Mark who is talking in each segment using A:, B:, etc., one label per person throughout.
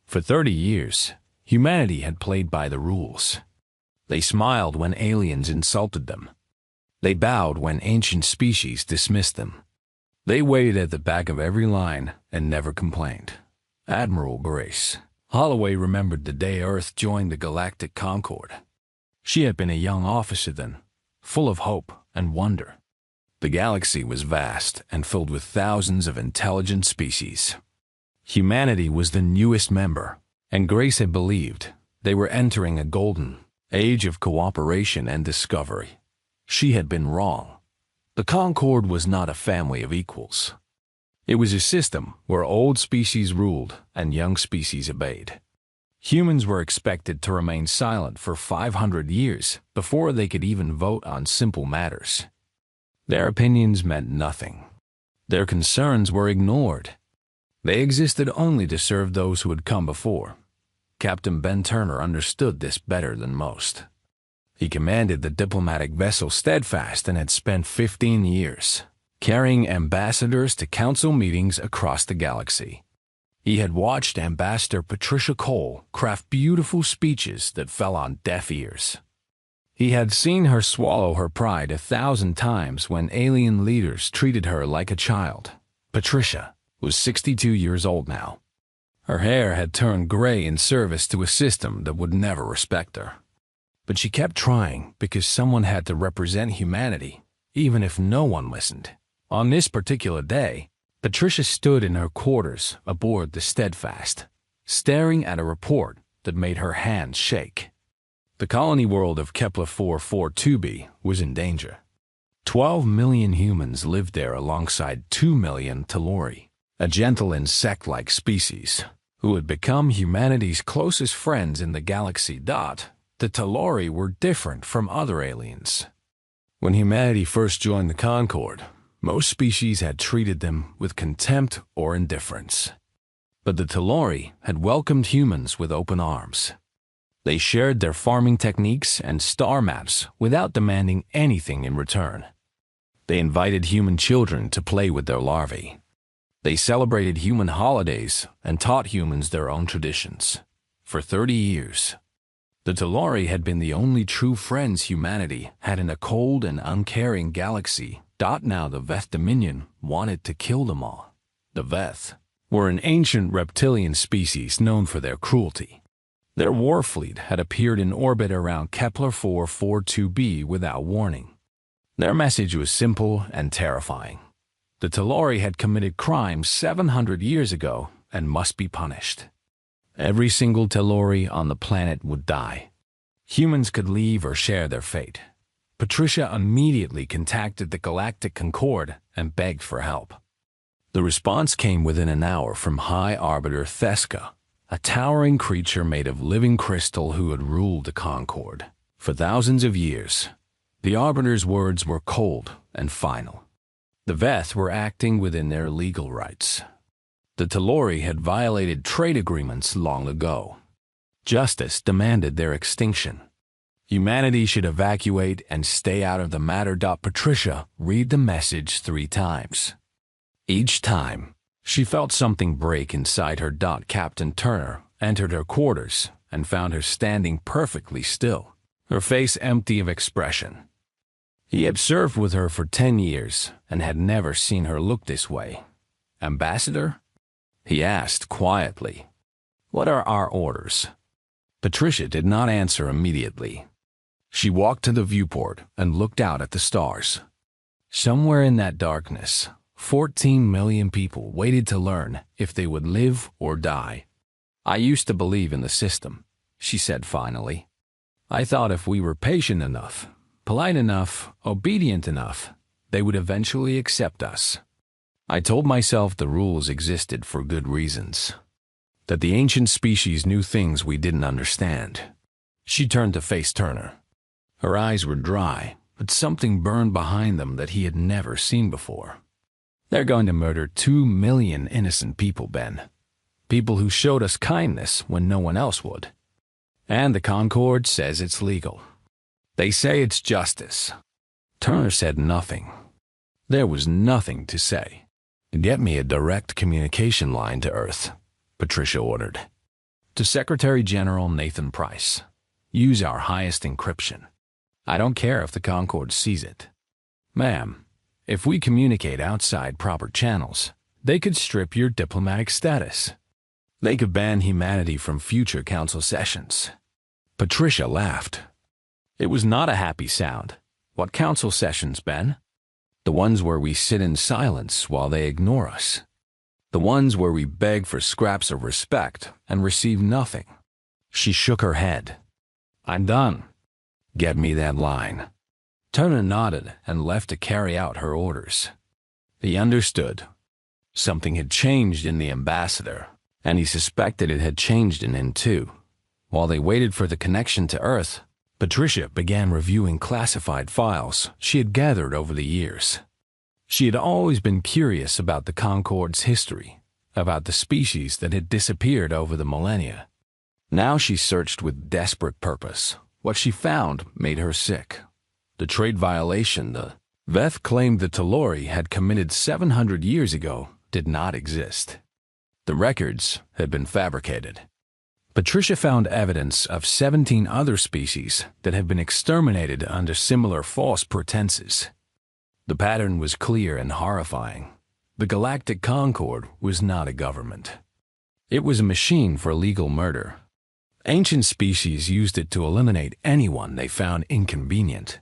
A: For 30 years, humanity had played by the rules. They smiled when aliens insulted them. They bowed when ancient species dismissed them. They waited at the back of every line and never complained. Admiral Grace Holloway remembered the day Earth joined the Galactic Concord. She had been a young officer then, full of hope and wonder. The galaxy was vast and filled with thousands of intelligent species. Humanity was the newest member, and Grace had believed they were entering a golden age of cooperation and discovery. She had been wrong. The Concord was not a family of equals. It was a system where old species ruled and young species obeyed. Humans were expected to remain silent for 500 years before they could even vote on simple matters. Their opinions meant nothing. Their concerns were ignored. They existed only to serve those who had come before. Captain Ben Turner understood this better than most. He commanded the diplomatic vessel Steadfast and had spent 15 years carrying ambassadors to council meetings across the galaxy. He had watched Ambassador Patricia Cole craft beautiful speeches that fell on deaf ears. He had seen her swallow her pride 1,000 times when alien leaders treated her like a child. Patricia was 62 years old now. Her hair had turned gray in service to a system that would never respect her. But she kept trying because someone had to represent humanity, even if no one listened. On this particular day, Patricia stood in her quarters aboard the Steadfast, staring at a report that made her hands shake. The colony world of Kepler 442b was in danger. 12 million humans lived there alongside 2 million Telori, a gentle insect-like species, who had become humanity's closest friends in the galaxy. The Telori were different from other aliens. When humanity first joined the Concord, most species had treated them with contempt or indifference. But the Telori had welcomed humans with open arms. They shared their farming techniques and star maps without demanding anything in return. They invited human children to play with their larvae. They celebrated human holidays and taught humans their own traditions. For 30 years, the Telori had been the only true friends humanity had in a cold and uncaring galaxy. Now the Veth Dominion wanted to kill them all. The Veth were an ancient reptilian species known for their cruelty. Their war fleet had appeared in orbit around Kepler 442b without warning. Their message was simple and terrifying. The Telori had committed crimes 700 years ago and must be punished. Every single Telori on the planet would die. Humans could leave or share their fate. Patricia immediately contacted the Galactic Concord and begged for help. The response came within an hour from High Arbiter Theska, a towering creature made of living crystal who had ruled the Concord. For thousands of years, the Arbiter's words were cold and final. The Veth were acting within their legal rights. The Telori had violated trade agreements long ago. Justice demanded their extinction. Humanity should evacuate and stay out of the matter. Patricia read the message 3 times. Each time, she felt something break inside her. Captain Turner entered her quarters and found her standing perfectly still, her face empty of expression. He had served with her for 10 years and had never seen her look this way. "Ambassador?" he asked quietly. "What are our orders?" Patricia did not answer immediately. She walked to the viewport and looked out at the stars. Somewhere in that darkness, 14 million people waited to learn if they would live or die. "I used to believe in the system," she said finally. "I thought if we were patient enough, polite enough, obedient enough, they would eventually accept us. I told myself the rules existed for good reasons, that the ancient species knew things we didn't understand." She turned to face Turner. Her eyes were dry, but something burned behind them that he had never seen before. "They're going to murder 2 million innocent people, Ben. People who showed us kindness when no one else would. And the Concord says it's legal. They say it's justice." Turner said nothing. There was nothing to say. "Get me a direct communication line to Earth," Patricia ordered. To Secretary General Nathan Price, use our highest encryption. I don't care if the Concorde sees it. Ma'am, if we communicate outside proper channels, they could strip your diplomatic status. They could ban humanity from future council sessions. Patricia laughed. It was not a happy sound. What council sessions, Ben? The ones where we sit in silence while they ignore us. The ones where we beg for scraps of respect and receive nothing. She shook her head. I'm done. Get me that line. Turner nodded and left to carry out her orders. He understood. Something had changed in the ambassador, and he suspected it had changed in him too. While they waited for the connection to Earth, Patricia began reviewing classified files she had gathered over the years. She had always been curious about the Concorde's history, about the species that had disappeared over the millennia. Now she searched with desperate purpose. What she found made her sick. The trade violation the Veth claimed the Talori had committed 700 years ago did not exist. The records had been fabricated. Patricia found evidence of 17 other species that had been exterminated under similar false pretenses. The pattern was clear and horrifying. The Galactic Concorde was not a government. It was a machine for legal murder. Ancient species used it to eliminate anyone they found inconvenient.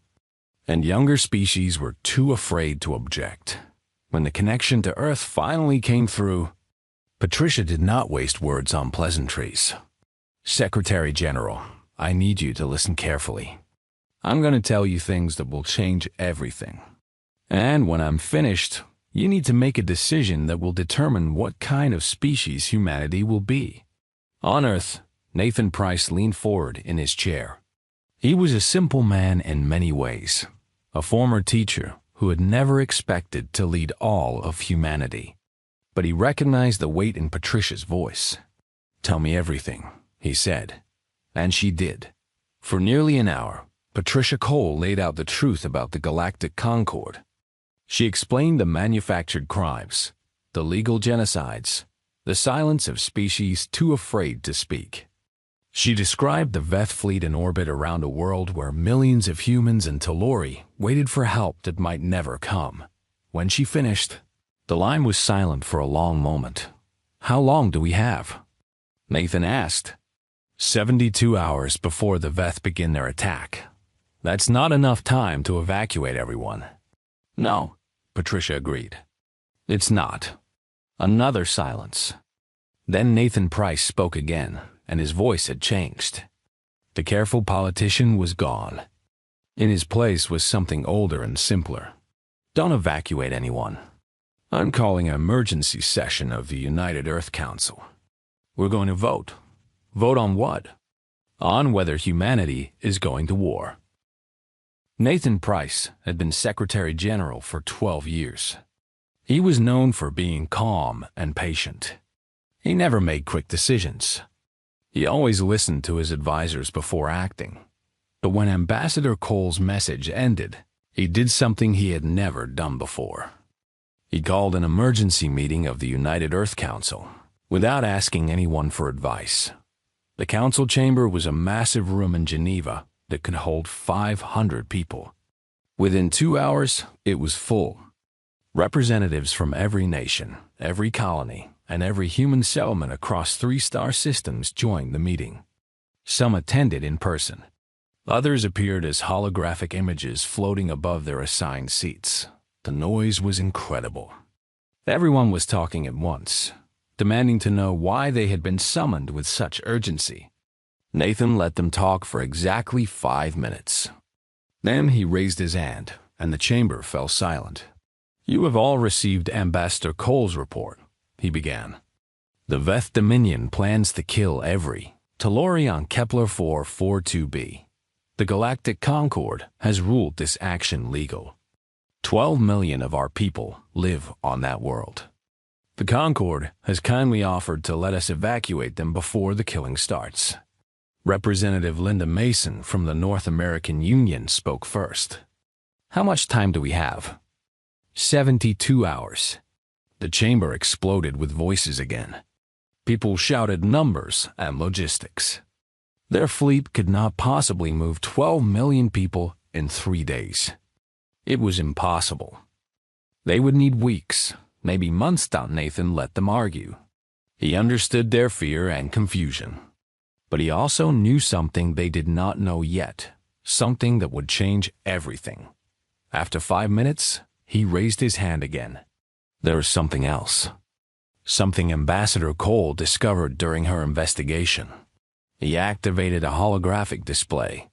A: And younger species were too afraid to object. When the connection to Earth finally came through, Patricia did not waste words on pleasantries. Secretary General, I need you to listen carefully. I'm going to tell you things that will change everything. And when I'm finished, you need to make a decision that will determine what kind of species humanity will be. On Earth, Nathan Price leaned forward in his chair. He was a simple man in many ways, a former teacher who had never expected to lead all of humanity. But he recognized the weight in Patricia's voice. Tell me everything, he said. And she did. For nearly an hour, Patricia Cole laid out the truth about the Galactic Concorde. She explained the manufactured crimes, the legal genocides, the silence of species too afraid to speak. She described the Veth fleet in orbit around a world where millions of humans and Talori waited for help that might never come. When she finished, the line was silent for a long moment. How long do we have? Nathan asked. 72 hours before the Veth begin their attack. That's not enough time to evacuate everyone. No, Patricia agreed. It's not. Another silence. Then Nathan Price spoke again, and his voice had changed. The careful politician was gone. In his place was something older and simpler. Don't evacuate anyone. I'm calling an emergency session of the United Earth Council. We're going to vote. Vote on what? On whether humanity is going to war. Nathan Price had been Secretary General for 12 years. He was known for being calm and patient. He never made quick decisions. He always listened to his advisors before acting. But when Ambassador Cole's message ended, he did something he had never done before. He called an emergency meeting of the United Earth Council without asking anyone for advice. The council chamber was a massive room in Geneva that could hold 500 people. Within 2 hours, it was full. Representatives from every nation, every colony, and every human settlement across 3-star systems joined the meeting. Some attended in person. Others appeared as holographic images floating above their assigned seats. The noise was incredible. Everyone was talking at once, demanding to know why they had been summoned with such urgency. Nathan let them talk for exactly 5 minutes. Then he raised his hand, and the chamber fell silent. You have all received Ambassador Cole's report, he began. The Veth Dominion plans to kill every Talori on Kepler 442b. The Galactic Concorde has ruled this action legal. 12 million of our people live on that world. The Concorde has kindly offered to let us evacuate them before the killing starts. Representative Linda Mason from the North American Union spoke first. How much time do we have? 72 hours. The chamber exploded with voices again. People shouted numbers and logistics. Their fleet could not possibly move 12 million people in 3 days. It was impossible. They would need weeks, maybe months. Nathan let them argue. He understood their fear and confusion. But he also knew something they did not know yet, something that would change everything. After 5 minutes, he raised his hand again. There was something else. Something Ambassador Cole discovered during her investigation. He activated a holographic display.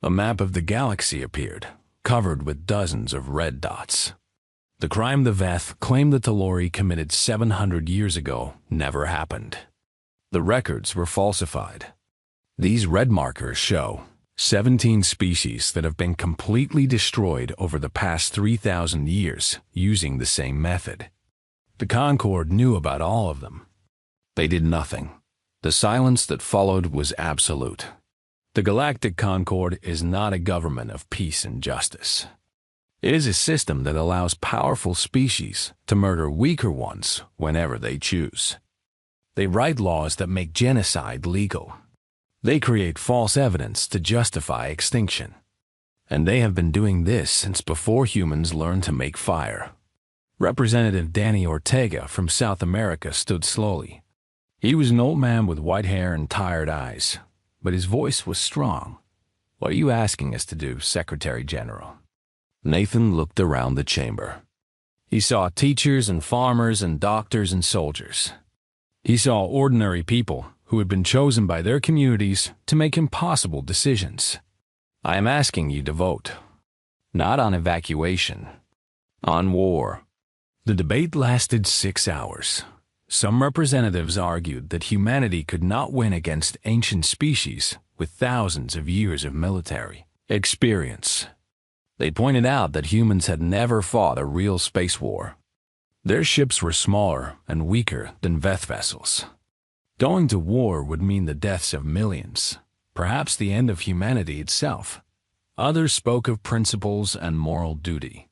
A: A map of the galaxy appeared, covered with dozens of red dots. The crime the Veth claimed the Talori committed 700 years ago never happened. The records were falsified. These red markers show 17 species that have been completely destroyed over the past 3,000 years using the same method. The Concord knew about all of them. They did nothing. The silence that followed was absolute. The Galactic Concord is not a government of peace and justice. It is a system that allows powerful species to murder weaker ones whenever they choose. They write laws that make genocide legal. They create false evidence to justify extinction. And they have been doing this since before humans learned to make fire. Representative Danny Ortega from South America stood slowly. He was an old man with white hair and tired eyes, but his voice was strong. "What are you asking us to do, Secretary General?" Nathan looked around the chamber. He saw teachers and farmers and doctors and soldiers. He saw ordinary people who had been chosen by their communities to make impossible decisions. "I am asking you to vote. Not on evacuation. On war." The debate lasted 6 hours. Some representatives argued that humanity could not win against ancient species with thousands of years of military experience. They pointed out that humans had never fought a real space war. Their ships were smaller and weaker than Veth vessels. Going to war would mean the deaths of millions, perhaps the end of humanity itself. Others spoke of principles and moral duty.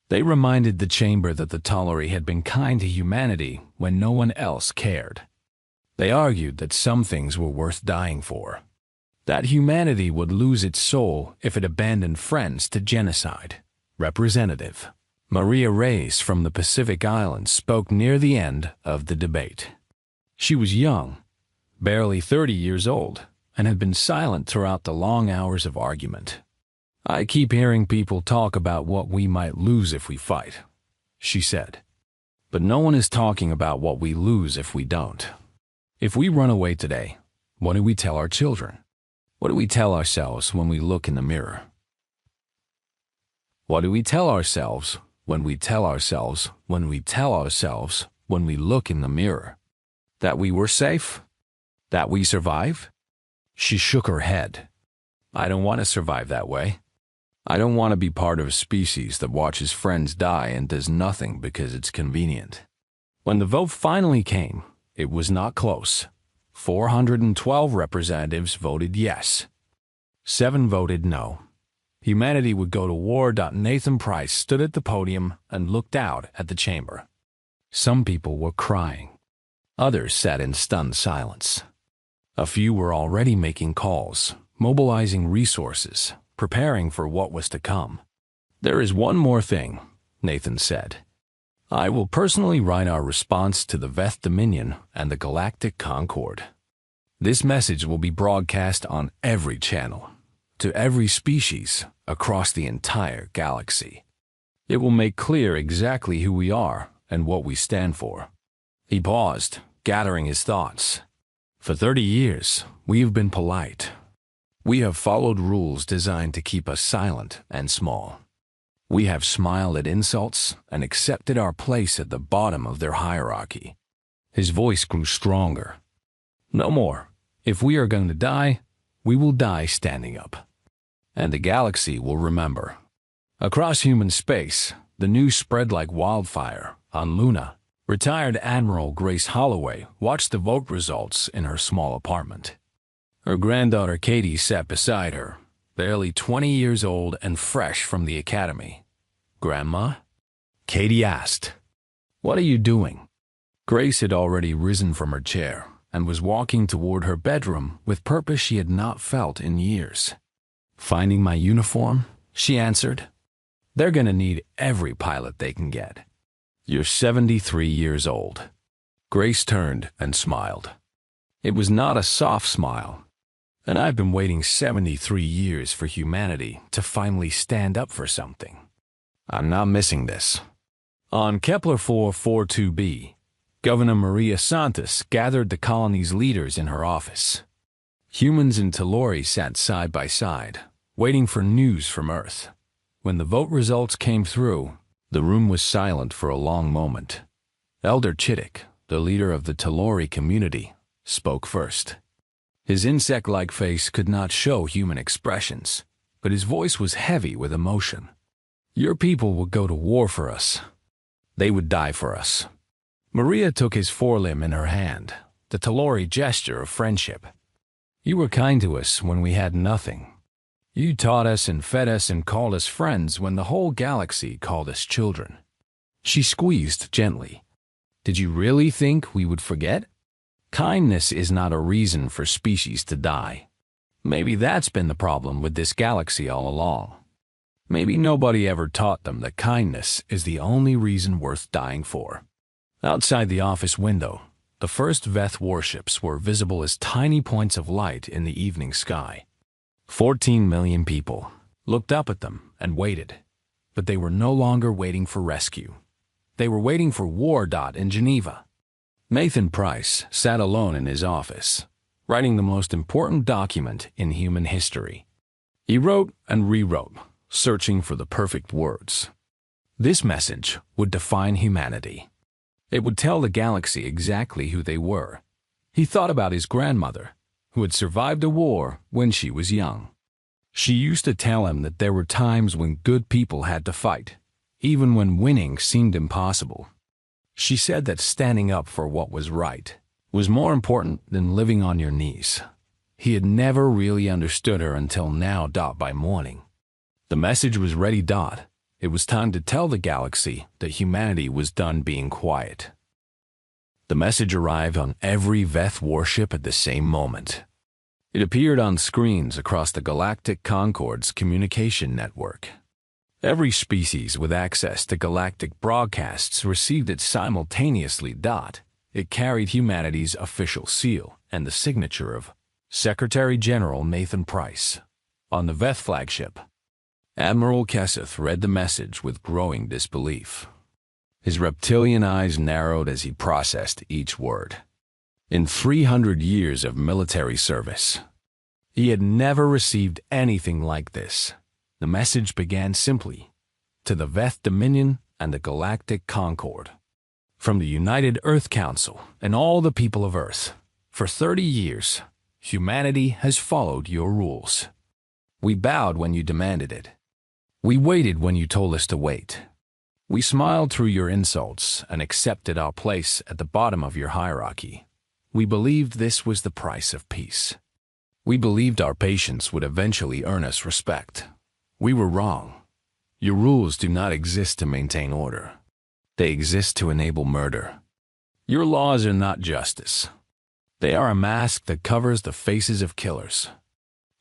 A: They reminded the chamber that the Talori had been kind to humanity when no one else cared. They argued that some things were worth dying for, that humanity would lose its soul if it abandoned friends to genocide. Representative Maria Reyes from the Pacific Islands spoke near the end of the debate. She was young, barely 30 years old, and had been silent throughout the long hours of argument. "I keep hearing people talk about what we might lose if we fight," she said. "But no one is talking about what we lose if we don't. If we run away today, what do we tell our children? What do we tell ourselves when we look in the mirror? What do we tell ourselves when we tell ourselves when we tell ourselves when we look in the mirror? That we were safe? That we survived?" She shook her head. "I don't want to survive that way. I don't want to be part of a species that watches friends die and does nothing because it's convenient." When the vote finally came, it was not close. 412 representatives voted yes. 7 voted no. Humanity would go to war. Nathan Price stood at the podium and looked out at the chamber. Some people were crying. Others sat in stunned silence. A few were already making calls, mobilizing resources, preparing for what was to come. "There is one more thing," Nathan said. "I will personally write our response to the Veth Dominion and the Galactic Concord. This message will be broadcast on every channel, to every species across the entire galaxy. It will make clear exactly who we are and what we stand for." He paused, gathering his thoughts. "For 30 years, we have been polite. We have followed rules designed to keep us silent and small. We have smiled at insults and accepted our place at the bottom of their hierarchy." His voice grew stronger. "No more. If we are going to die, we will die standing up. And the galaxy will remember." Across human space, the news spread like wildfire. On Luna, retired Admiral Grace Holloway watched the vote results in her small apartment. Her granddaughter Katie sat beside her, barely 20 years old and fresh from the academy. "Grandma?" Katie asked. "What are you doing?" Grace had already risen from her chair and was walking toward her bedroom with purpose she had not felt in years. "Finding my uniform?" she answered. "They're gonna need every pilot they can get. You're 73 years old." Grace turned and smiled. It was not a soft smile. "And I've been waiting 73 years for humanity to finally stand up for something. I'm not missing this." On Kepler 442b, Governor Maria Santos gathered the colony's leaders in her office. Humans and Talori sat side by side, waiting for news from Earth. When the vote results came through, the room was silent for a long moment. Elder Chittick, the leader of the Talori community, spoke first. His insect-like face could not show human expressions, but his voice was heavy with emotion. "Your people would go to war for us. They would die for us." Maria took his forelimb in her hand, the Talori gesture of friendship. "You were kind to us when we had nothing. You taught us and fed us and called us friends when the whole galaxy called us children." She squeezed gently. "Did you really think we would forget? Kindness is not a reason for species to die. Maybe that's been the problem with this galaxy all along. Maybe nobody ever taught them that kindness is the only reason worth dying for." Outside the office window, the first Veth warships were visible as tiny points of light in the evening sky. 14 million people looked up at them and waited, but they were no longer waiting for rescue. They were waiting for war. In Geneva. Nathan Price sat alone in his office, writing the most important document in human history. He wrote and rewrote, searching for the perfect words. This message would define humanity. It would tell the galaxy exactly who they were. He thought about his grandmother, who had survived a war when she was young. She used to tell him that there were times when good people had to fight, even when winning seemed impossible. She said that standing up for what was right was more important than living on your knees. He had never really understood her until now. By morning, the message was ready. It was time to tell the galaxy that humanity was done being quiet. The message arrived on every Veth warship at the same moment. It appeared on screens across the Galactic Concord's communication network. Every species with access to galactic broadcasts received it simultaneously. It carried humanity's official seal and the signature of Secretary General Nathan Price. On the Veth flagship, Admiral Kesseth read the message with growing disbelief. His reptilian eyes narrowed as he processed each word. In 300 years of military service, he had never received anything like this. The message began simply, "To the Veth Dominion and the Galactic Concord. From the United Earth Council and all the people of Earth, for 30 years, humanity has followed your rules. We bowed when you demanded it. We waited when you told us to wait. We smiled through your insults and accepted our place at the bottom of your hierarchy. We believed this was the price of peace. We believed our patience would eventually earn us respect. We were wrong. Your rules do not exist to maintain order. They exist to enable murder. Your laws are not justice. They are a mask that covers the faces of killers.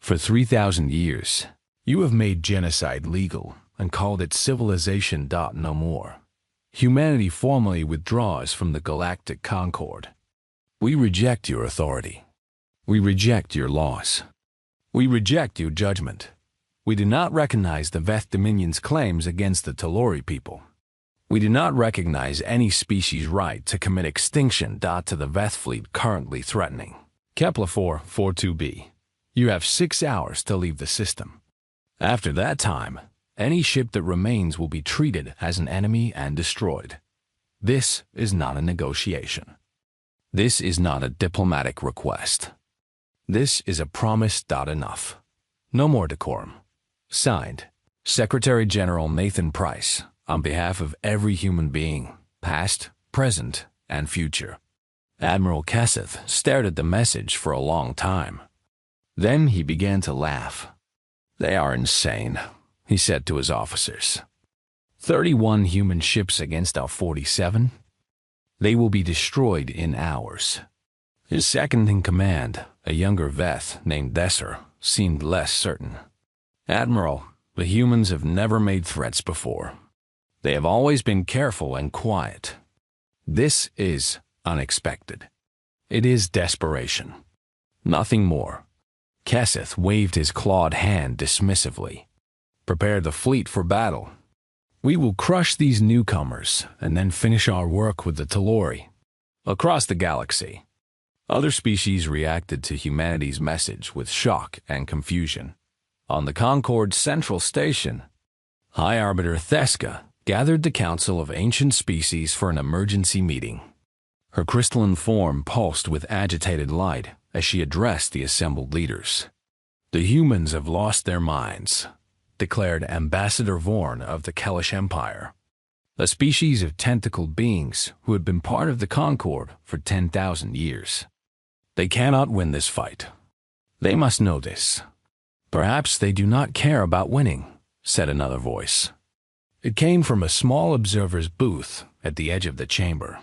A: For 3,000 years, you have made genocide legal and called it civilization. No more. Humanity formally withdraws from the Galactic Concord. We reject your authority. We reject your laws. We reject your judgment. We do not recognize the Veth Dominion's claims against the Talori people. We do not recognize any species' right to commit extinction. To the Veth fleet currently threatening Kepler 442b. You have 6 hours to leave the system. After that time, any ship that remains will be treated as an enemy and destroyed. This is not a negotiation. This is not a diplomatic request. This is a promise. Enough. No more decorum. Signed, Secretary General Nathan Price, on behalf of every human being, past, present, and future. Admiral Kesseth stared at the message for a long time. Then he began to laugh. "They are insane," he said to his officers. 31 human ships against our 47? They will be destroyed in hours. His second-in-command, a younger Veth named Desser, seemed less certain. Admiral, the humans have never made threats before. They have always been careful and quiet. This is unexpected. It is desperation. Nothing more. Kesseth waved his clawed hand dismissively. Prepare the fleet for battle. We will crush these newcomers and then finish our work with the Talori. Across the galaxy, other species reacted to humanity's message with shock and confusion. On the Concord's central station, High Arbiter Theska gathered the Council of Ancient Species for an emergency meeting. Her crystalline form pulsed with agitated light as she addressed the assembled leaders. The humans have lost their minds, declared Ambassador Vorn of the Kellish Empire, a species of tentacled beings who had been part of the Concord for 10,000 years. They cannot win this fight. They must know this. Perhaps they do not care about winning, said another voice. It came from a small observer's booth at the edge of the chamber.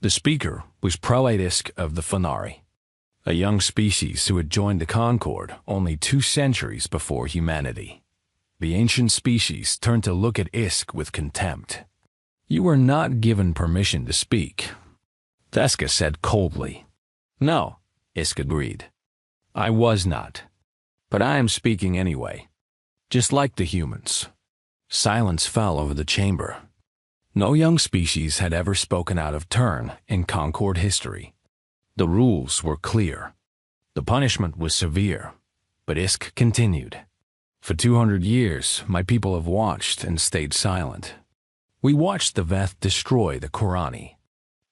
A: The speaker was Prelate Isk of the Fenari, a young species who had joined the Concord only 2 centuries before humanity. The ancient species turned to look at Isk with contempt. You were not given permission to speak, Theska said coldly. No, Isk agreed. I was not. But I am speaking anyway. Just like the humans. Silence fell over the chamber. No young species had ever spoken out of turn in Concord history. The rules were clear. The punishment was severe, but Isk continued. For 200 years, my people have watched and stayed silent. We watched the Veth destroy the Korani.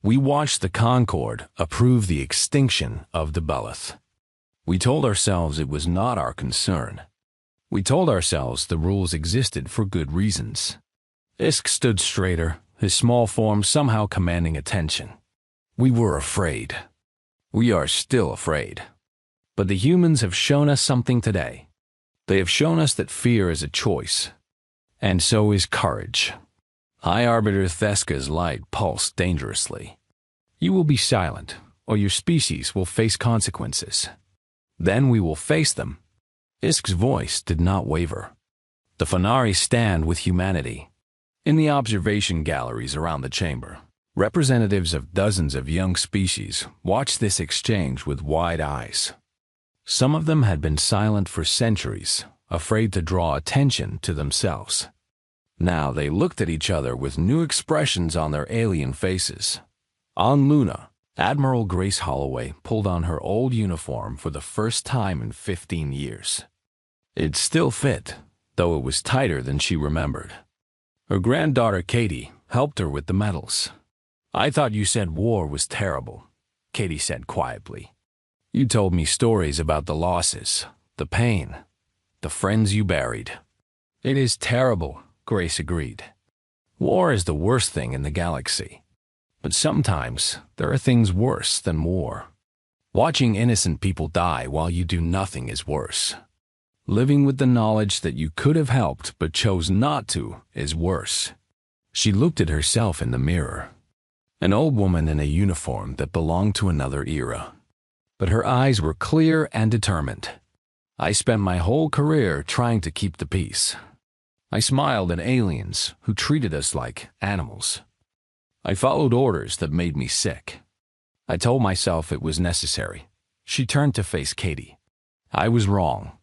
A: We watched the Concord approve the extinction of the Beleth. We told ourselves it was not our concern. We told ourselves the rules existed for good reasons. Isk stood straighter, his small form somehow commanding attention. We were afraid. We are still afraid. But the humans have shown us something today. They have shown us that fear is a choice. And so is courage. High Arbiter Theska's light pulsed dangerously. You will be silent, or your species will face consequences. Then we will face them. Isk's voice did not waver. The Fenari stand with humanity. In the observation galleries around the chamber, representatives of dozens of young species watched this exchange with wide eyes. Some of them had been silent for centuries, afraid to draw attention to themselves. Now they looked at each other with new expressions on their alien faces. On Luna, Admiral Grace Holloway pulled on her old uniform for the first time in 15 years. It still fit, though it was tighter than she remembered. Her granddaughter Katie helped her with the medals. I thought you said war was terrible, Katie said quietly. You told me stories about the losses, the pain, the friends you buried. It is terrible, Grace agreed. War is the worst thing in the galaxy. But sometimes there are things worse than war. Watching innocent people die while you do nothing is worse. Living with the knowledge that you could have helped but chose not to is worse. She looked at herself in the mirror. An old woman in a uniform that belonged to another era. But her eyes were clear and determined. I spent my whole career trying to keep the peace. I smiled at aliens who treated us like animals. I followed orders that made me sick. I told myself it was necessary. She turned to face Katie. I was wrong.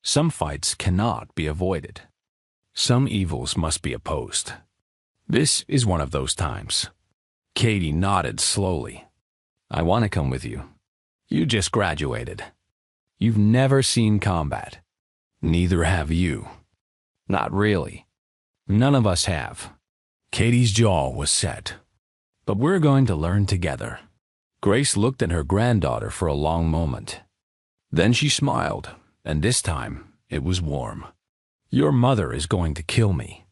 A: Some fights cannot be avoided. Some evils must be opposed. This is one of those times. Katie nodded slowly. I want to come with you. You just graduated. You've never seen combat. Neither have you. Not really. None of us have. Katie's jaw was set. But we're going to learn together. Grace looked at her granddaughter for a long moment. Then she smiled, and this time it was warm. Your mother is going to kill me.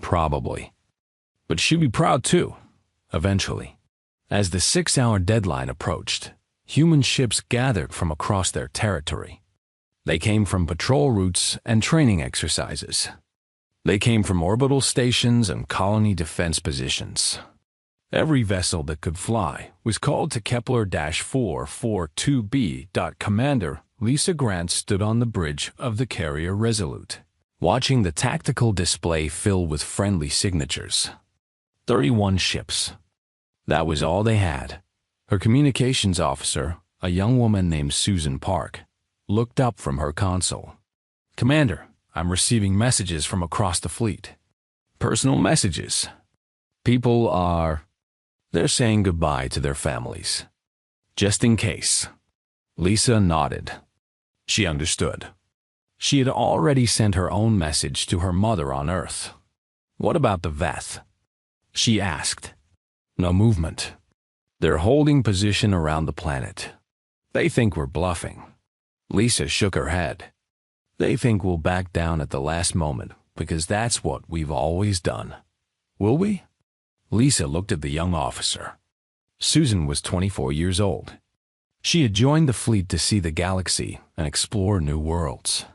A: Probably. But she'd be proud too, eventually. As the 6-hour deadline approached, human ships gathered from across their territory. They came from patrol routes and training exercises. They came from orbital stations and colony defense positions. Every vessel that could fly was called to Kepler-442b. Commander Lisa Grant stood on the bridge of the carrier Resolute, watching the tactical display fill with friendly signatures. 31 ships. That was all they had. Her communications officer, a young woman named Susan Park, looked up from her console. "Commander, I'm receiving messages from across the fleet. Personal messages. They're saying goodbye to their families. Just in case." Lisa nodded. She understood. She had already sent her own message to her mother on Earth. "What about the Veth?" she asked. "No movement. They're holding position around the planet. They think we're bluffing." Lisa shook her head. "They think we'll back down at the last moment because that's what we've always done. Will we?" Lisa looked at the young officer. Susan was 24 years old. She had joined the fleet to see the galaxy and explore new worlds.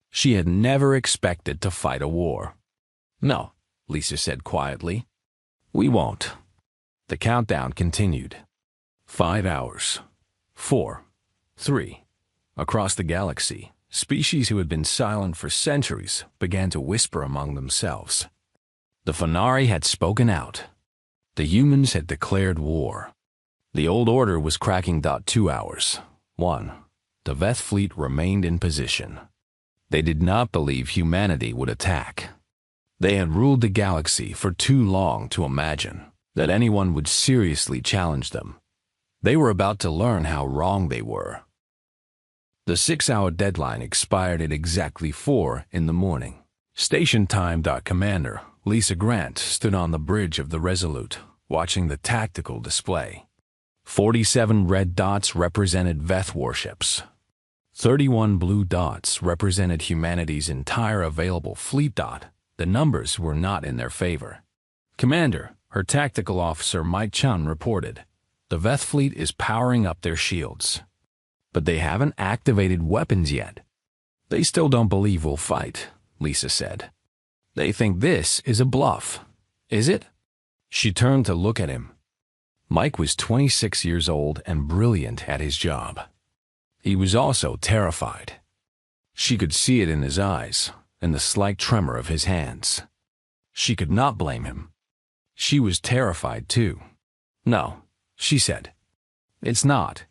A: She had never expected to fight a war. "No," Lisa said quietly. "We won't." The countdown continued. 5 hours. 4. 3. Across the galaxy, species who had been silent for centuries began to whisper among themselves. The Phanari had spoken out. The humans had declared war. The old order was cracking. 2 hours. 1. The Veth fleet remained in position. They did not believe humanity would attack. They had ruled the galaxy for too long to imagine that anyone would seriously challenge them. They were about to learn how wrong they were. The 6-hour deadline expired at exactly 4 in the morning. Station time. Commander Lisa Grant stood on the bridge of the Resolute, watching the tactical display. 47 red dots represented Veth warships. 31 blue dots represented humanity's entire available fleet. The numbers were not in their favor. "Commander," her tactical officer Mike Chun reported, "the Veth fleet is powering up their shields. But they haven't activated weapons yet." "They still don't believe we'll fight," Lisa said. "They think this is a bluff. Is it?" She turned to look at him. Mike was 26 years old and brilliant at his job. He was also terrified. She could see it in his eyes and the slight tremor of his hands. She could not blame him. She was terrified too. "No," she said. "It's not."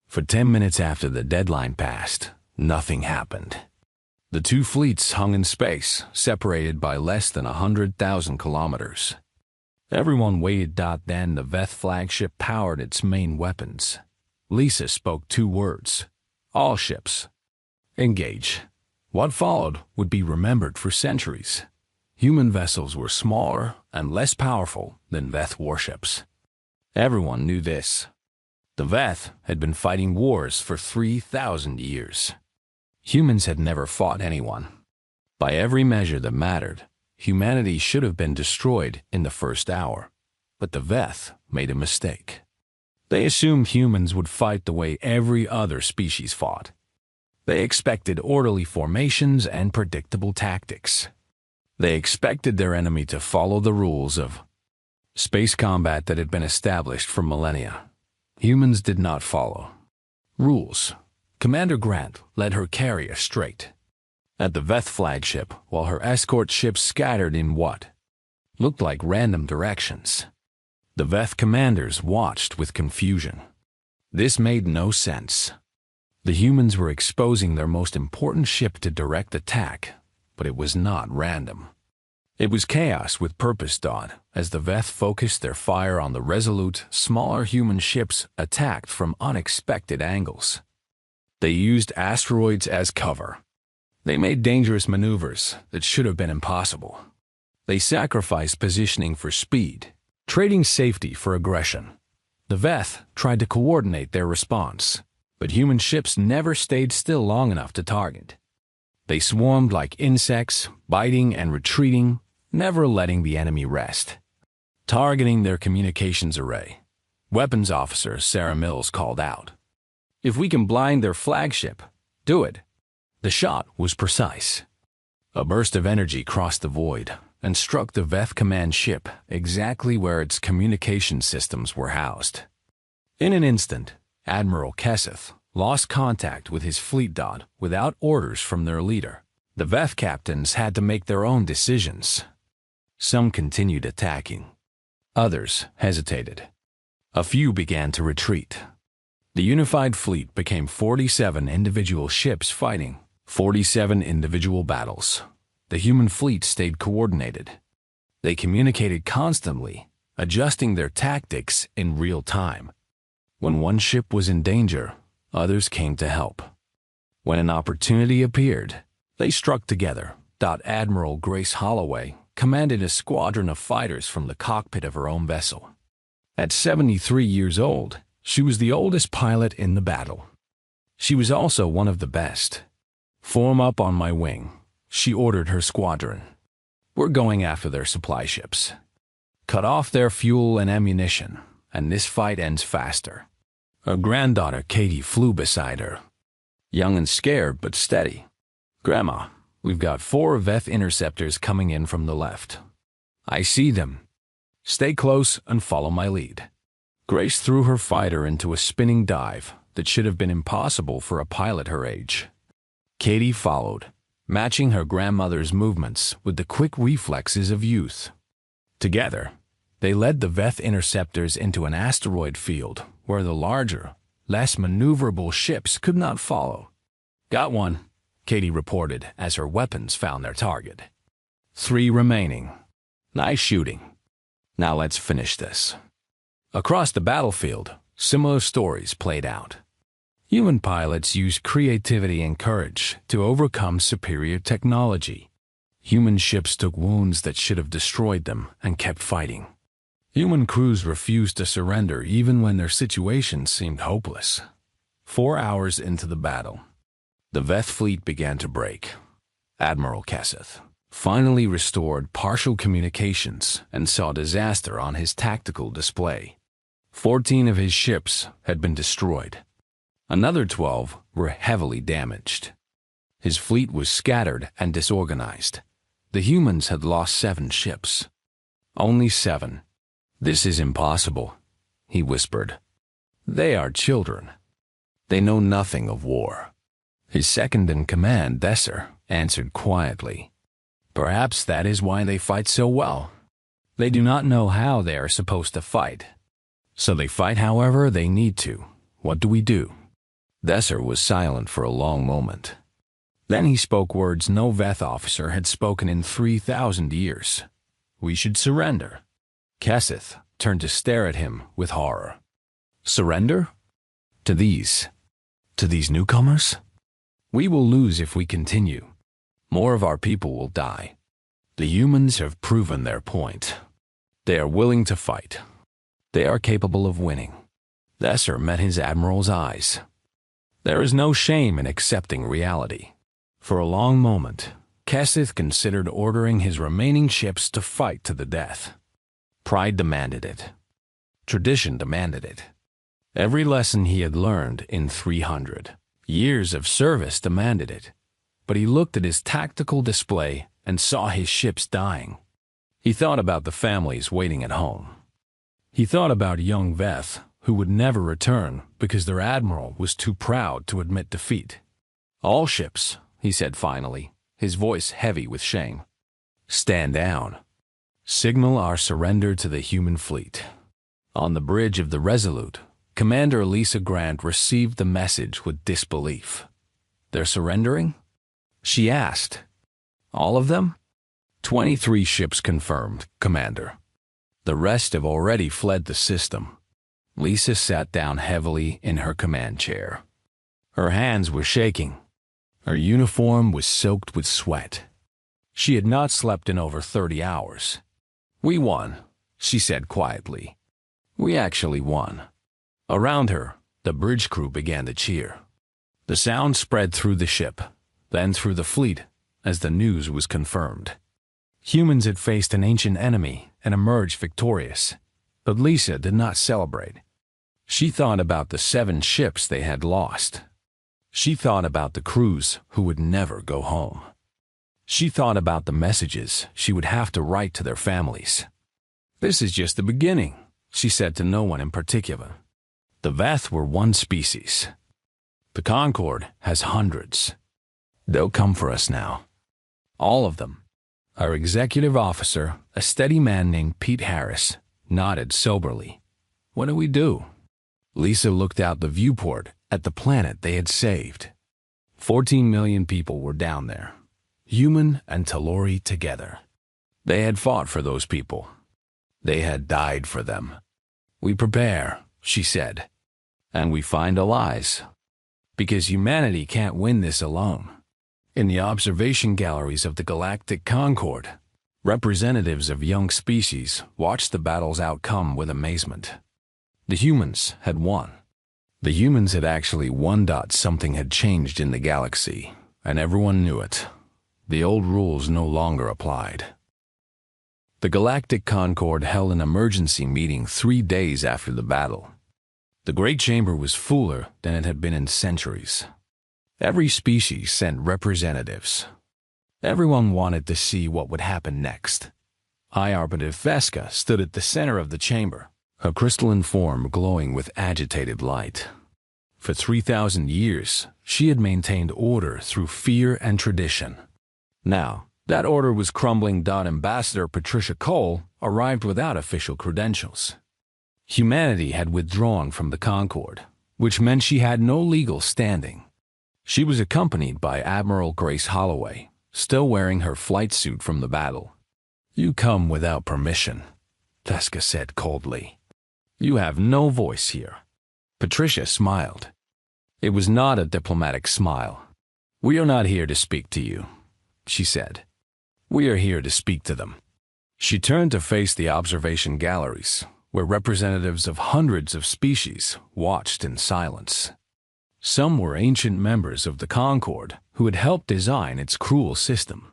A: For 10 minutes after the deadline passed, nothing happened. The two fleets hung in space, separated by less than 100,000 kilometers. Everyone waited. Then the Veth flagship powered its main weapons. Lisa spoke 2 words. "All ships, engage." What followed would be remembered for centuries. Human vessels were smaller and less powerful than Veth warships. Everyone knew this. The Veth had been fighting wars for 3,000 years. Humans had never fought anyone. By every measure that mattered, humanity should have been destroyed in the first hour. But the Veth made a mistake. They assumed humans would fight the way every other species fought. They expected orderly formations and predictable tactics. They expected their enemy to follow the rules of space combat that had been established for millennia. Humans did not follow rules. Commander Grant led her carrier straight at the Veth flagship, while her escort ships scattered in what looked like random directions. The Veth commanders watched with confusion. This made no sense. The humans were exposing their most important ship to direct attack, but it was not random. It was chaos with purpose. As the Veth focused their fire on the Resolute, smaller human ships attacked from unexpected angles. They used asteroids as cover. They made dangerous maneuvers that should have been impossible. They sacrificed positioning for speed, trading safety for aggression. The Veth tried to coordinate their response, but human ships never stayed still long enough to target. They swarmed like insects, biting and retreating, never letting the enemy rest. Targeting their communications array, weapons officer Sarah Mills called out, "If we can blind their flagship, do it." The shot was precise. A burst of energy crossed the void, and struck the Veth command ship exactly where its communication systems were housed. In an instant, Admiral Kesseth lost contact with his fleet without orders from their leader. The Veth captains had to make their own decisions. Some continued attacking. Others hesitated. A few began to retreat. The unified fleet became 47 individual ships fighting 47 individual battles. The human fleet stayed coordinated. They communicated constantly, adjusting their tactics in real time. When one ship was in danger, others came to help. When an opportunity appeared, they struck together. Admiral Grace Holloway commanded a squadron of fighters from the cockpit of her own vessel. At 73 years old, she was the oldest pilot in the battle. She was also one of the best. "Form up on my wing," she ordered her squadron. "We're going after their supply ships. Cut off their fuel and ammunition, and this fight ends faster." Her granddaughter Katie flew beside her, young and scared but steady. "Grandma, we've got 4 Veth interceptors coming in from the left. I see them. Stay close and follow my lead." Grace threw her fighter into a spinning dive that should have been impossible for a pilot her age. Katie followed, matching her grandmother's movements with the quick reflexes of youth. Together, they led the Veth interceptors into an asteroid field where the larger, less maneuverable ships could not follow. "Got one," Katie reported as her weapons found their target. 3 remaining. "Nice shooting. Now let's finish this." Across the battlefield, similar stories played out. Human pilots used creativity and courage to overcome superior technology. Human ships took wounds that should have destroyed them and kept fighting. Human crews refused to surrender even when their situation seemed hopeless. 4 hours into the battle, the Veth fleet began to break. Admiral Kesseth finally restored partial communications and saw disaster on his tactical display. 14 of his ships had been destroyed. Another 12 were heavily damaged. His fleet was scattered and disorganized. The humans had lost 7 ships. "Only 7. This is impossible," he whispered. "They are children. They know nothing of war." His second-in-command, Desser, answered quietly. "Perhaps that is why they fight so well. They do not know how they are supposed to fight. So they fight however they need to. What do we do?" Desser was silent for a long moment. Then he spoke words no Veth officer had spoken in 3,000 years. "We should surrender." Kesseth turned to stare at him with horror. "Surrender? To these newcomers? We will lose if we continue. More of our people will die. The humans have proven their point. They are willing to fight. They are capable of winning." Desser met his admiral's eyes. There is no shame in accepting reality. For a long moment, Kesseth considered ordering his remaining ships to fight to the death. Pride demanded it. Tradition demanded it. Every lesson he had learned in 300 years of service demanded it. But he looked at his tactical display and saw his ships dying. He thought about the families waiting at home. He thought about young Veth, who would never return because their admiral was too proud to admit defeat. "All ships," he said finally, his voice heavy with shame. "Stand down. Signal our surrender to the human fleet." On the bridge of the Resolute, Commander Lisa Grant received the message with disbelief. "They're surrendering?" she asked. "All of them?" 23 ships confirmed, Commander. The rest have already fled the system." Lisa sat down heavily in her command chair. Her hands were shaking. Her uniform was soaked with sweat. She had not slept in over 30 hours. "We won," she said quietly. "We actually won." Around her, the bridge crew began to cheer. The sound spread through the ship, then through the fleet, as the news was confirmed. Humans had faced an ancient enemy and emerged victorious, but Lisa did not celebrate. She thought about the 7 ships they had lost. She thought about the crews who would never go home. She thought about the messages she would have to write to their families. "This is just the beginning," she said to no one in particular. The Veth were one species. The Concord has hundreds. They'll come for us now. All of them. Our executive officer, a steady man named Pete Harris, nodded soberly. "What do we do?" Lisa looked out the viewport at the planet they had saved. 14 million people were down there, human and Talori together. They had fought for those people. They had died for them. "We prepare," she said, "and we find allies. Because humanity can't win this alone." In the observation galleries of the Galactic Concord, representatives of young species watched the battle's outcome with amazement. The humans had won. The humans had actually won. Something had changed in the galaxy, and everyone knew it. The old rules no longer applied. The Galactic Concord held an emergency meeting 3 days after the battle. The Great Chamber was fuller than it had been in centuries. Every species sent representatives. Everyone wanted to see what would happen next. High Arbiter Theska stood at the center of the chamber, her crystalline form glowing with agitated light. For 3,000 years, she had maintained order through fear and tradition. Now, that order was crumbling. Ambassador Patricia Cole arrived without official credentials. Humanity had withdrawn from the Concord, which meant she had no legal standing. She was accompanied by Admiral Grace Holloway, still wearing her flight suit from the battle. "You come without permission," Theska said coldly. "You have no voice here." Patricia smiled. It was not a diplomatic smile. "We are not here to speak to you," she said. "We are here to speak to them." She turned to face the observation galleries, where representatives of hundreds of species watched in silence. Some were ancient members of the Concord who had helped design its cruel system.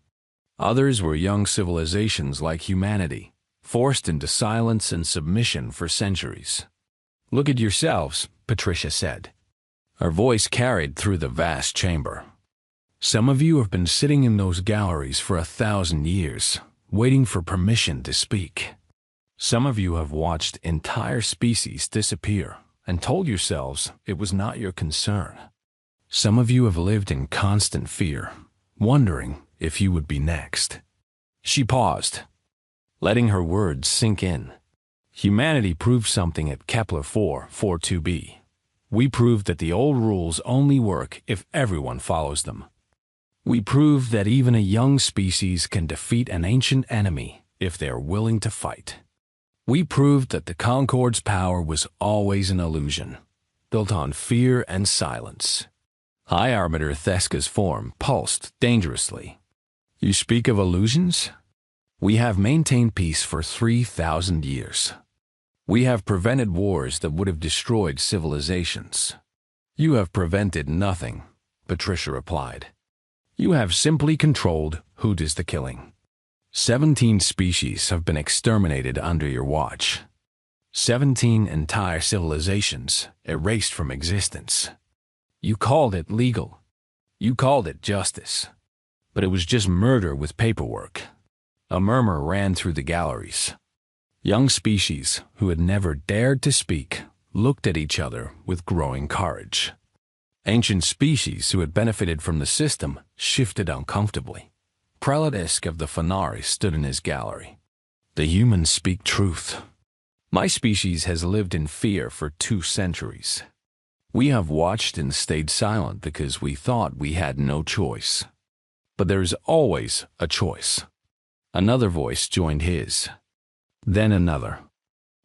A: Others were young civilizations like humanity, forced into silence and submission for centuries. "Look at yourselves," Patricia said. Her voice carried through the vast chamber. "Some of you have been sitting in those galleries for 1,000 years, waiting for permission to speak. Some of you have watched entire species disappear and told yourselves it was not your concern. Some of you have lived in constant fear, wondering if you would be next." She paused, letting her words sink in. "Humanity proved something at Kepler 442b. We proved that the old rules only work if everyone follows them. We proved that even a young species can defeat an ancient enemy if they are willing to fight. We proved that the Concord's power was always an illusion, built on fear and silence." High Arbiter Theska's form pulsed dangerously. "You speak of illusions? We have maintained peace for 3,000 years. We have prevented wars that would have destroyed civilizations." "You have prevented nothing," Patricia replied. "You have simply controlled who does the killing. 17 species have been exterminated under your watch. 17 entire civilizations erased from existence. You called it legal. You called it justice. But it was just murder with paperwork." A murmur ran through the galleries. Young species who had never dared to speak looked at each other with growing courage. Ancient species who had benefited from the system shifted uncomfortably. Prelate Isk of the Fanari stood in his gallery. "The humans speak truth. My species has lived in fear for 2 centuries. We have watched and stayed silent because we thought we had no choice. But there is always a choice." Another voice joined his. Then another.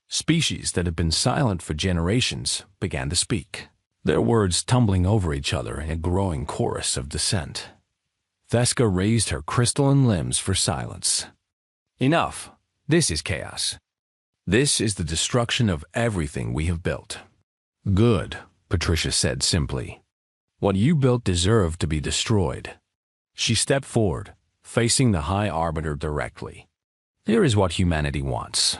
A: Species that had been silent for generations began to speak, their words tumbling over each other in a growing chorus of dissent. Theska raised her crystalline limbs for silence. "Enough. This is chaos. This is the destruction of everything we have built." "Good," Patricia said simply. "What you built deserved to be destroyed." She stepped forward, facing the High Arbiter directly. "Here is what humanity wants.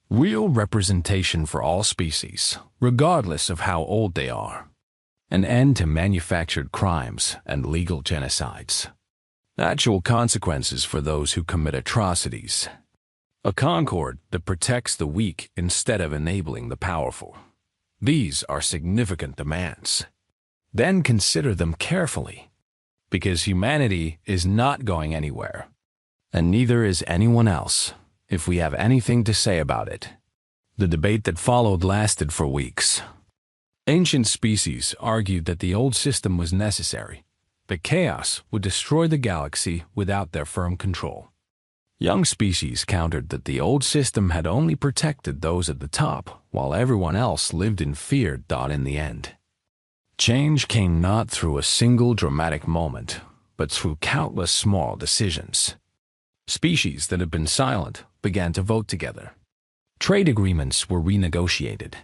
A: Real representation for all species, regardless of how old they are. An end to manufactured crimes and legal genocides. Actual consequences for those who commit atrocities. A concord that protects the weak instead of enabling the powerful. These are significant demands. Then consider them carefully, because humanity is not going anywhere, and neither is anyone else, if we have anything to say about it. The debate that followed lasted for weeks. Ancient species argued that the old system was necessary, but chaos would destroy the galaxy without their firm control. Young species countered that the old system had only protected those at the top, while everyone else lived in fear. In the end, change came not through a single dramatic moment, but through countless small decisions. Species that had been silent began to vote together. Trade agreements were renegotiated.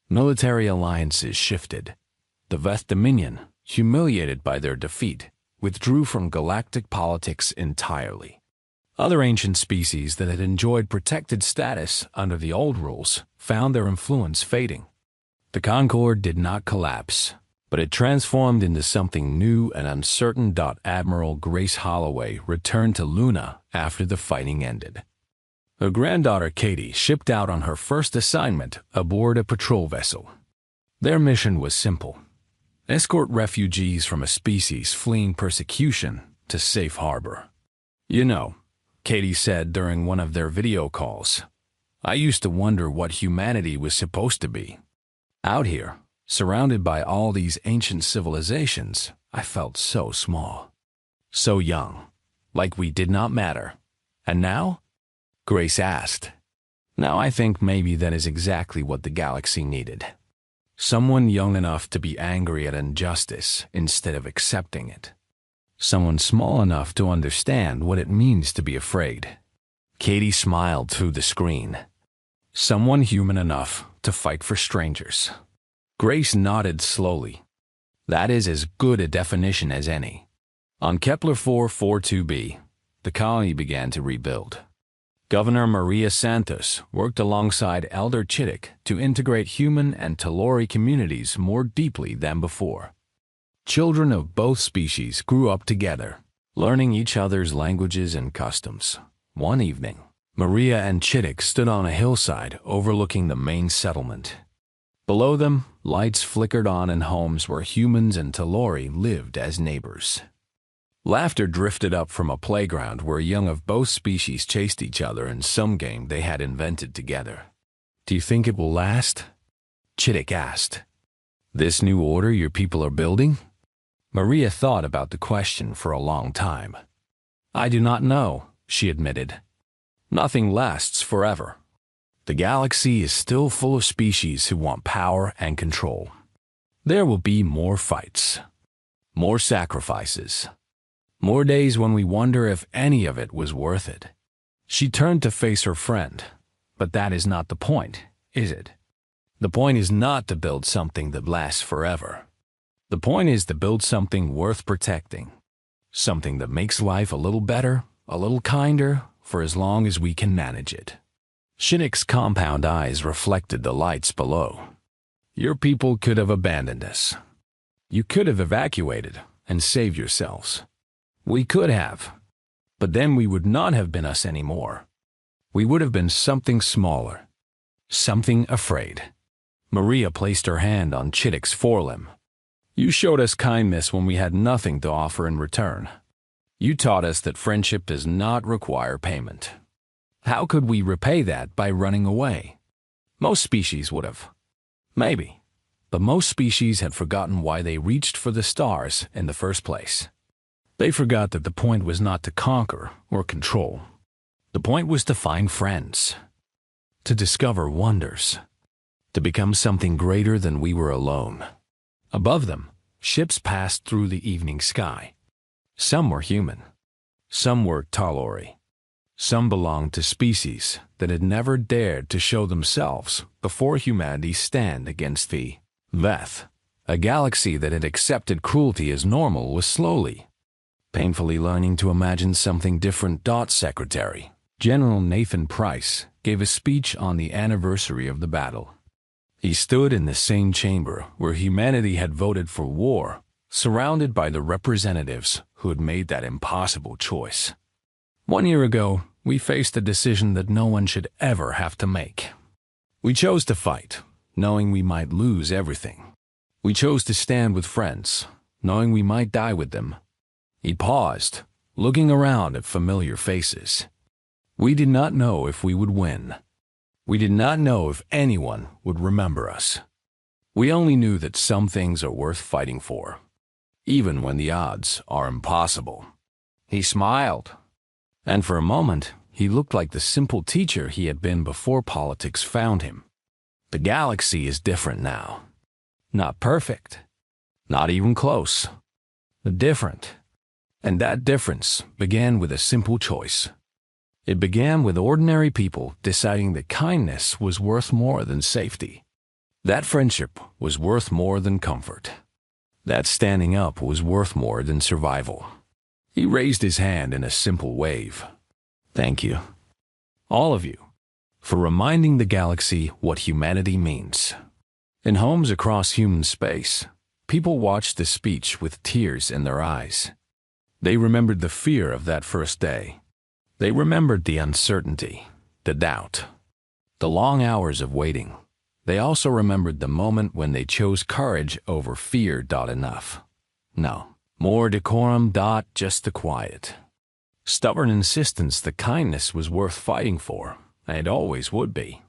A: Military alliances shifted. The Veth Dominion, humiliated by their defeat, withdrew from galactic politics entirely. Other ancient species that had enjoyed protected status under the old rules found their influence fading. The Concord did not collapse, but it transformed into something new and uncertain. Admiral Grace Holloway returned to Luna after the fighting ended. Her granddaughter Katie shipped out on her first assignment aboard a patrol vessel. Their mission was simple: escort refugees from a species fleeing persecution to safe harbor. "You know," Katie said during one of their video calls, "I used to wonder what humanity was supposed to be. Out here, surrounded by all these ancient civilizations, I felt so small, so young, like we did not matter. And now?" Grace asked. "Now I think maybe that is exactly what the galaxy needed. Someone young enough to be angry at injustice instead of accepting it. Someone small enough to understand what it means to be afraid." Katie smiled through the screen. "Someone human enough to fight for strangers." Grace nodded slowly. "That is as good a definition as any." On Kepler 442b, the colony began to rebuild. Governor Maria Santos worked alongside Elder Chittick to integrate human and Talori communities more deeply than before. Children of both species grew up together, learning each other's languages and customs. One evening, Maria and Chittick stood on a hillside overlooking the main settlement. Below them, lights flickered on in homes where humans and Talori lived as neighbors. Laughter drifted up from a playground where young of both species chased each other in some game they had invented together. "Do you think it will last?" Chittick asked. "This new order your people are building?" Maria thought about the question for a long time. "I do not know," she admitted. "Nothing lasts forever. The galaxy is still full of species who want power and control. There will be more fights, more sacrifices, more days when we wonder if any of it was worth it." She turned to face her friend. "But that is not the point, is it? The point is not to build something that lasts forever. The point is to build something worth protecting. Something that makes life a little better, a little kinder, for as long as we can manage it." Chittick's compound eyes reflected the lights below. "Your people could have abandoned us. You could have evacuated and saved yourselves. We could have. But then we would not have been us anymore. We would have been something smaller. Something afraid." Maria placed her hand on Chittick's forelimb. "You showed us kindness when we had nothing to offer in return. You taught us that friendship does not require payment. How could we repay that by running away? Most species would have. Maybe. But most species had forgotten why they reached for the stars in the first place. They forgot that the point was not to conquer or control. The point was to find friends, to discover wonders, to become something greater than we were alone." Above them, ships passed through the evening sky. Some were human. Some were Talori. Some belonged to species that had never dared to show themselves before humanity's stand against the Veth. A galaxy that had accepted cruelty as normal was slowly, painfully learning to imagine something different. Secretary General Nathan Price gave a speech on the anniversary of the battle. He stood in the same chamber where humanity had voted for war, surrounded by the representatives who had made that impossible choice. 1 year ago, we faced a decision that no one should ever have to make. We chose to fight, knowing we might lose everything. We chose to stand with friends, knowing we might die with them. He paused, looking around at familiar faces. We did not know if we would win. We did not know if anyone would remember us. We only knew that some things are worth fighting for, even when the odds are impossible. He smiled, and for a moment, he looked like the simple teacher he had been before politics found him. The galaxy is different now. Not perfect. Not even close. But different. And that difference began with a simple choice. It began with ordinary people deciding that kindness was worth more than safety. That friendship was worth more than comfort. That standing up was worth more than survival. He raised his hand in a simple wave. Thank you, all of you, for reminding the galaxy what humanity means. In homes across human space, people watched the speech with tears in their eyes. They remembered the fear of that first day. They remembered the uncertainty, the doubt, the long hours of waiting. They also remembered the moment when they chose courage over fear. Enough. No, more decorum. Just the quiet. Stubborn insistence that kindness was worth fighting for, and it always would be.